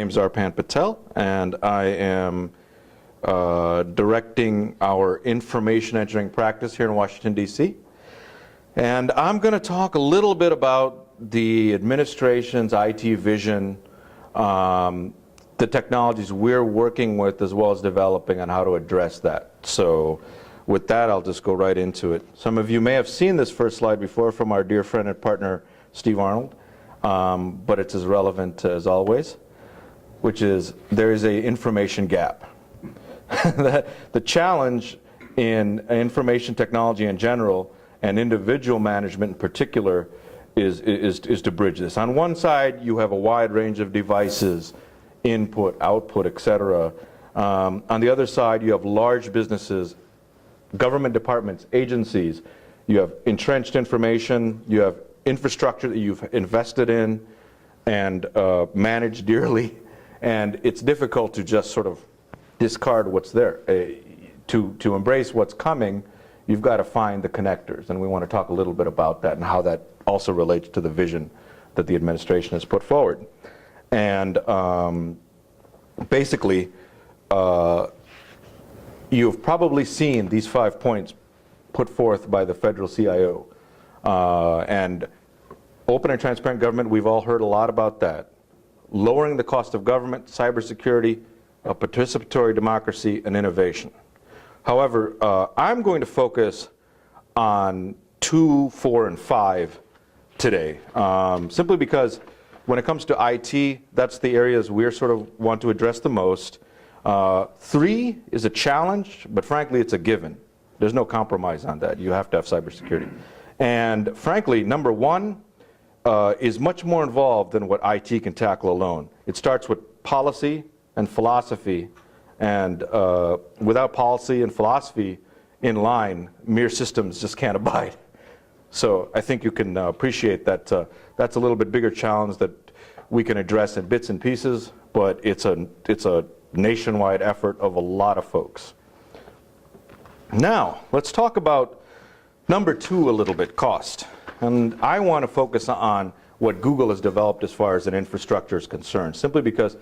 name is Arpan Patel, and I am directing our information engineering practice here in Washington, D.C. And I'm going to talk a little bit about the administration's IT vision, the technologies we're working with, as well as developing on how to address that. So with that, I'll just go right into it. Some of you may have seen this first slide before from our dear friend and partner, Steve Arnold, but it's as relevant as always, which is there is an information gap. The challenge in information technology in general and individual management in particular is to bridge this. On one side, you have a wide range of devices, input, output, etc. On the other side, you have large businesses, government departments, agencies. You have entrenched information, you have infrastructure that you've invested in and managed dearly, and it's difficult to just sort of discard what's there. To embrace what's coming, you've got to find the connectors, and we want to talk a little bit about that and how that also relates to the vision that the administration has put forward. And basically, you've probably seen these 5 points put forth by the federal CIO. And open and transparent government, we've all heard a lot about that. Lowering the cost of government, cybersecurity, a participatory democracy, and innovation. However, I'm going to focus on 2, 4, and 5 today, simply because when it comes to IT, that's the areas we sort of want to address the most. 3 is a challenge, but frankly, it's a given. There's no compromise on that. You have to have cybersecurity. And frankly, number 1 is much more involved than what IT can tackle alone. It starts with policy and philosophy, and without policy and philosophy in line, mere systems just can't abide. So I think you can appreciate that that's a little bit bigger challenge that we can address in bits and pieces, but it's a nationwide effort of a lot of folks. Now, let's talk about number 2 a little bit, cost. And I want to focus on what Google has developed as far as an infrastructure is concerned, simply because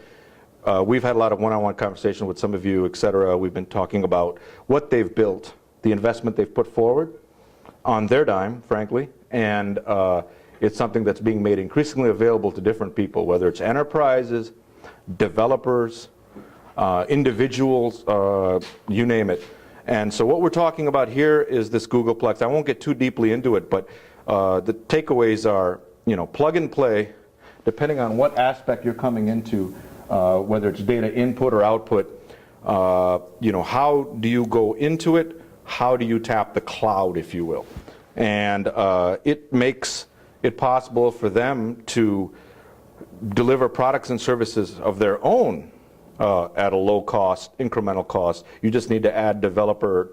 we've had a lot of one-on-one conversation with some of you, et cetera. We've been talking about what they've built, the investment they've put forward on their dime, frankly, and it's something that's being made increasingly available to different people, whether it's enterprises, developers, individuals, you name it. And so what we're talking about here is this Googleplex. I won't get too deeply into it, but the takeaways are, plug and play, depending on what aspect you're coming into, whether it's data input or output, how do you go into it? How do you tap the cloud, if you will? And it makes it possible for them to deliver products and services of their own at a low cost, incremental cost. You just need to add developer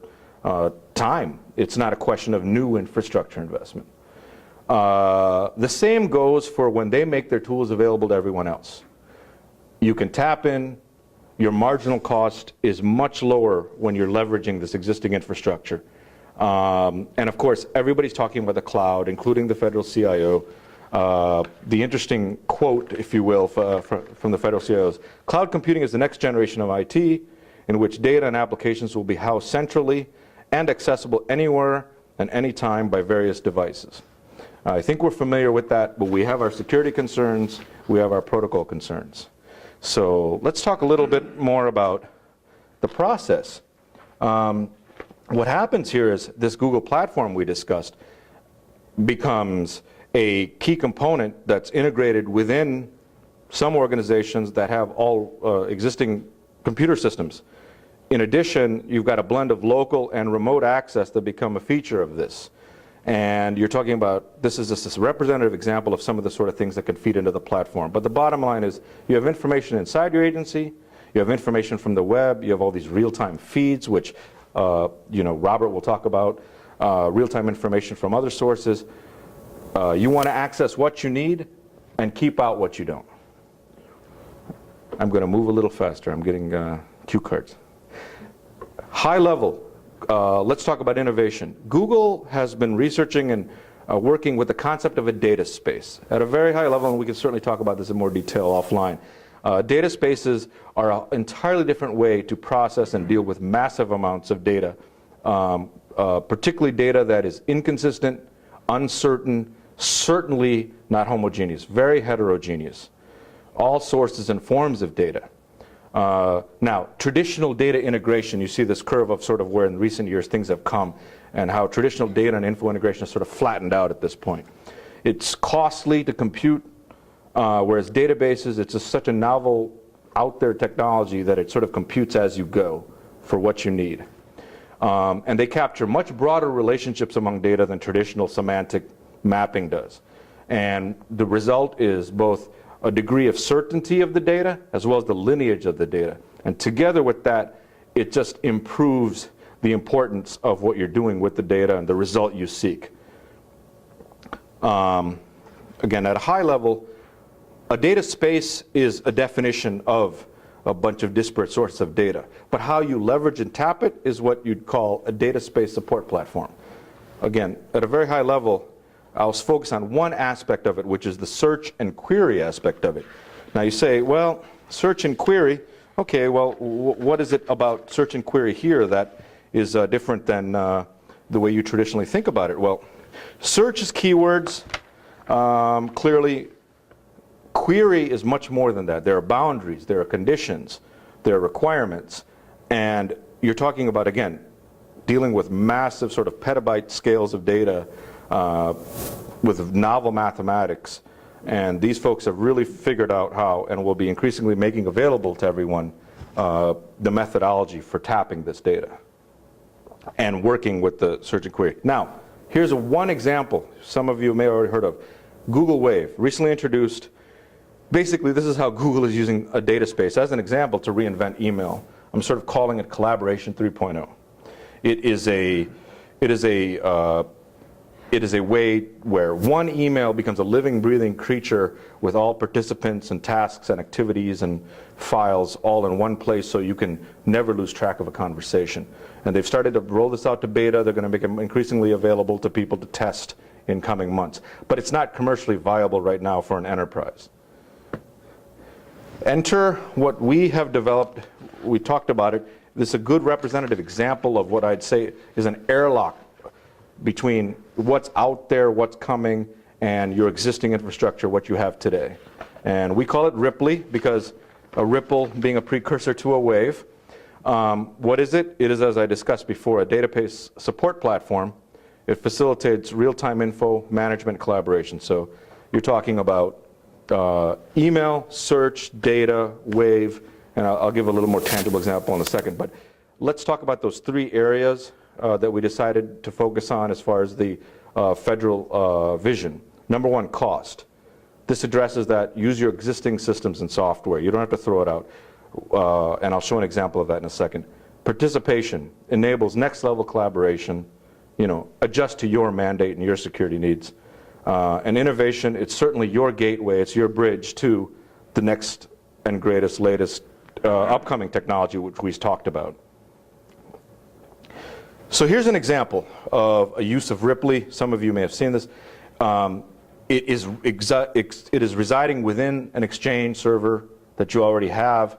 time. It's not a question of new infrastructure investment. The same goes for when they make their tools available to everyone else. You can tap in. Your marginal cost is much lower when you're leveraging this existing infrastructure. And of course, everybody's talking about the cloud, including the federal CIO. The interesting quote, if you will, from the federal CIOs: cloud computing is the next generation of IT in which data and applications will be housed centrally and accessible anywhere and anytime by various devices. I think we're familiar with that, but we have our security concerns, we have our protocol concerns. So let's talk a little bit more about the process. What happens here is this Google platform we discussed becomes a key component that's integrated within some organizations that have all existing computer systems. In addition, you've got a blend of local and remote access that become a feature of this. And you're talking about, this is just a representative example of some of the sort of things that could feed into the platform. But the bottom line is, you have information inside your agency, you have information from the web, you have all these real-time feeds, which Robert will talk about, real-time information from other sources. You want to access what you need and keep out what you don't. I'm going to move a little faster. I'm getting cue cards. High level. Let's talk about innovation. Google has been researching and working with the concept of a data space at a very high level, and we can certainly talk about this in more detail offline. Dataspaces are an entirely different way to process and deal with massive amounts of data, particularly data that is inconsistent, uncertain, certainly not homogeneous, very heterogeneous. All sources and forms of data. Now, traditional data integration, you see this curve of sort of where in recent years things have come and how traditional data and info integration is sort of flattened out at this point. It's costly to compute, whereas databases, it's just such a novel, out there technology that it sort of computes as you go for what you need. And they capture much broader relationships among data than traditional semantic mapping does. And the result is both a degree of certainty of the data as well as the lineage of the data. And together with that, it just improves the importance of what you're doing with the data and the result you seek. Again, at a high level, a data space is a definition of a bunch of disparate sources of data. But how you leverage and tap it is what you'd call a data space support platform. Again, at a very high level, I'll focus on one aspect of it, which is the search and query aspect of it. Now you say, well, search and query, okay, well, what is it about search and query here that is different than the way you traditionally think about it? Well, search is keywords, clearly. Query is much more than that. There are boundaries, there are conditions, there are requirements, and you're talking about, again, dealing with massive sort of petabyte scales of data with novel mathematics, and these folks have really figured out how, and will be increasingly making available to everyone, the methodology for tapping this data and working with the search and query. Now, here's one example some of you may have already heard of. Google Wave, recently introduced. Basically, this is how Google is using a data space as an example to reinvent email. I'm sort of calling it Collaboration 3.0. It is a way where one email becomes a living, breathing creature with all participants and tasks and activities and files all in one place so you can never lose track of a conversation. And they've started to roll this out to beta. They're going to make it increasingly available to people to test in coming months. But it's not commercially viable right now for an enterprise. Enter what we have developed. We talked about it. This is a good representative example of what I'd say is an airlock between what's out there, what's coming, and your existing infrastructure, what you have today. And we call it Ripley because a ripple being a precursor to a wave. What is it? It is, as I discussed before, a database support platform. It facilitates real-time info management collaboration. So you're talking about email, search, data, wave, and I'll give a little more tangible example in a second. But let's talk about those three areas that we decided to focus on as far as the federal vision. Number one, cost. This addresses that. Use your existing systems and software. You don't have to throw it out. And I'll show an example of that in a second. Participation enables next level collaboration. Adjust to your mandate and your security needs. And innovation, it's certainly your gateway, it's your bridge to the next and greatest, latest upcoming technology which we've talked about. So here's an example of a use of Ripley. Some of you may have seen this. It is residing within an Exchange server that you already have,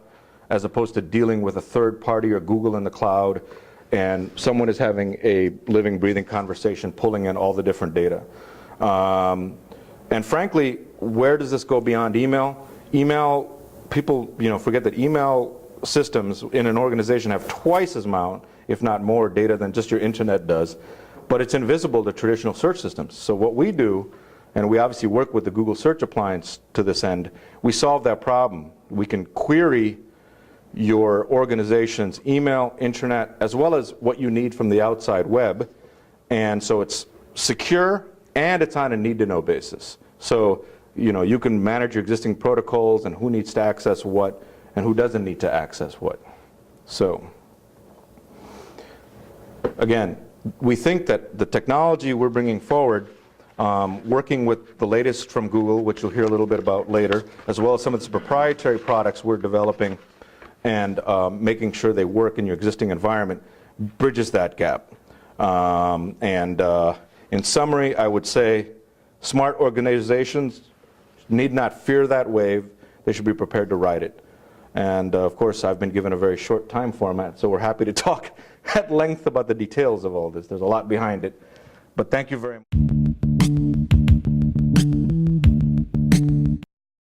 as opposed to dealing with a third party or Google in the cloud, and someone is having a living, breathing conversation, pulling in all the different data. And frankly, where does this go beyond email? Email, people forget that email systems in an organization have twice as amount, if not more, data than just your internet does. But it's invisible to traditional search systems. So what we do, and we obviously work with the Google Search Appliance to this end, we solve that problem. We can query your organization's email, internet, as well as what you need from the outside web. And so it's secure, and it's on a need-to-know basis. So, you can manage your existing protocols and who needs to access what and who doesn't need to access what. So, again, we think that the technology we're bringing forward, working with the latest from Google, which you'll hear a little bit about later, as well as some of the proprietary products we're developing and making sure they work in your existing environment, bridges that gap. In summary, I would say smart organizations need not fear that wave. they should be prepared to write it. And of course, I've been given a very short time format, so we're happy to talk at length about the details of all this. There's a lot behind it. But thank you very much.